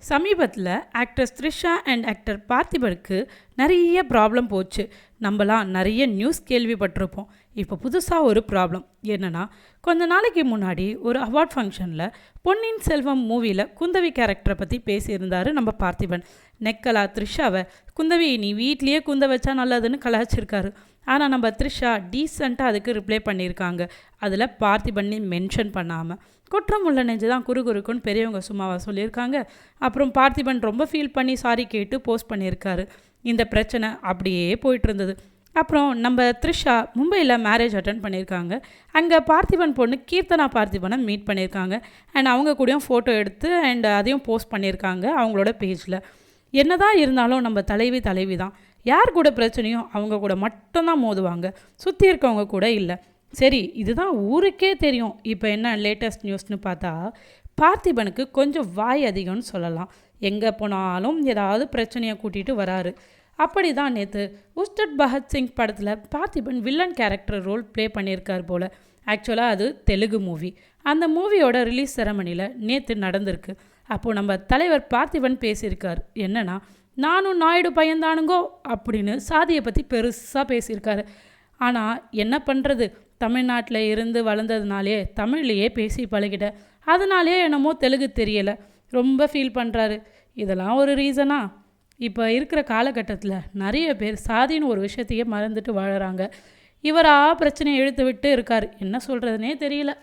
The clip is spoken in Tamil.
சமீபத்தில் ஆக்ட்ரஸ் த்ரிஷா அண்ட் ஆக்டர் பார்த்திபனுக்கு நிறைய ப்ராப்ளம் போச்சு. நம்மலாம் நிறைய நியூஸ் கேள்விப்பட்டிருப்போம். இப்போ புதுசாக ஒரு ப்ராப்ளம் என்னென்னா, கொஞ்ச நாளைக்கு முன்னாடி ஒரு அவார்ட் ஃபங்க்ஷனில் பொன்னியின் செல்வம் மூவியில் குந்தவி கேரக்டரை பற்றி பேசியிருந்தார் நம்ம பார்த்திபன். நெக்கலா த்ரிஷாவை குந்தவி நீ வீட்லேயே குந்த வச்சா நல்லதுன்னு கலாய்ச்சிருக்காரு. ஆனால் நம்ம த்ரிஷா டீசெண்டாக அதுக்கு ரிப்ளை பண்ணியிருக்காங்க. அதில் பார்த்திபன்னி மென்ஷன் பண்ணாமல் குற்றம் உள்ள நெஞ்சு தான் குறுகுறுக்குன்னு பெரியவங்க சும்மாவாக சொல்லியிருக்காங்க. அப்புறம் பார்த்திபன் ரொம்ப ஃபீல் பண்ணி சாரி கேட்டு போஸ்ட் பண்ணியிருக்காரு. இந்த பிரச்சனை அப்படியே போயிட்டு இருந்தது. அப்புறம் நம்ம த்ரிஷா மும்பையில் மேரேஜ் அட்டன் பண்ணியிருக்காங்க. அங்கே பார்த்திபன் பொண்ணு கீர்த்தனா பார்த்திபனை மீட் பண்ணியிருக்காங்க. அண்ட் அவங்க கூடயும் ஃபோட்டோ எடுத்து அண்ட் அதையும் போஸ்ட் பண்ணியிருக்காங்க அவங்களோட பேஜில். என்னதான் இருந்தாலும் நம்ம தலைவி தான். யார் கூட பிரச்சனையோ அவங்க கூட மட்டும்தான் மோதுவாங்க, சுற்றி இருக்கவங்க கூட இல்லை. சரி, இதுதான் ஊருக்கே தெரியும். இப்போ என்ன லேட்டஸ்ட் நியூஸ்னு பார்த்தா, பார்த்திபனுக்கு கொஞ்சம் வாய் அதிகம்னு சொல்லலாம். எங்கே போனாலும் ஏதாவது பிரச்சனையை கூட்டிகிட்டு வராரு. அப்படி தான் நேற்று உஸ்தட் பகத்சிங் படத்தில் Parthiban villain character role play பண்ணியிருக்கார் போல். ஆக்சுவலாக அது தெலுங்கு மூவி. அந்த மூவியோட ரிலீஸ் செரமனியில் நேற்று நடந்திருக்கு. அப்போது நம்ம தலைவர் பார்த்திபன் பேசியிருக்கார். என்னென்னா, நானும் நாயுடு பையன்தானுங்கோ அப்படின்னு சாதியை பற்றி பெருசாக பேசியிருக்காரு. ஆனால் என்ன பண்ணுறது, தமிழ்நாட்டில் இருந்து வளர்ந்ததுனாலே தமிழ்லையே பேசி பழகிட்டேன். அதனாலே என்னமோ தெலுங்கு தெரியலை, ரொம்ப ஃபீல் பண்ணுறாரு. இதெல்லாம் ஒரு ரீசனா? இப்போ இருக்கிற காலகட்டத்தில் நிறைய பேர் சாதின்னு ஒரு விஷயத்தையே மறந்துட்டு வாழறாங்க. இவராக பிரச்சனையை இழுத்து விட்டு இருக்கார். என்ன சொல்கிறதுனே தெரியல.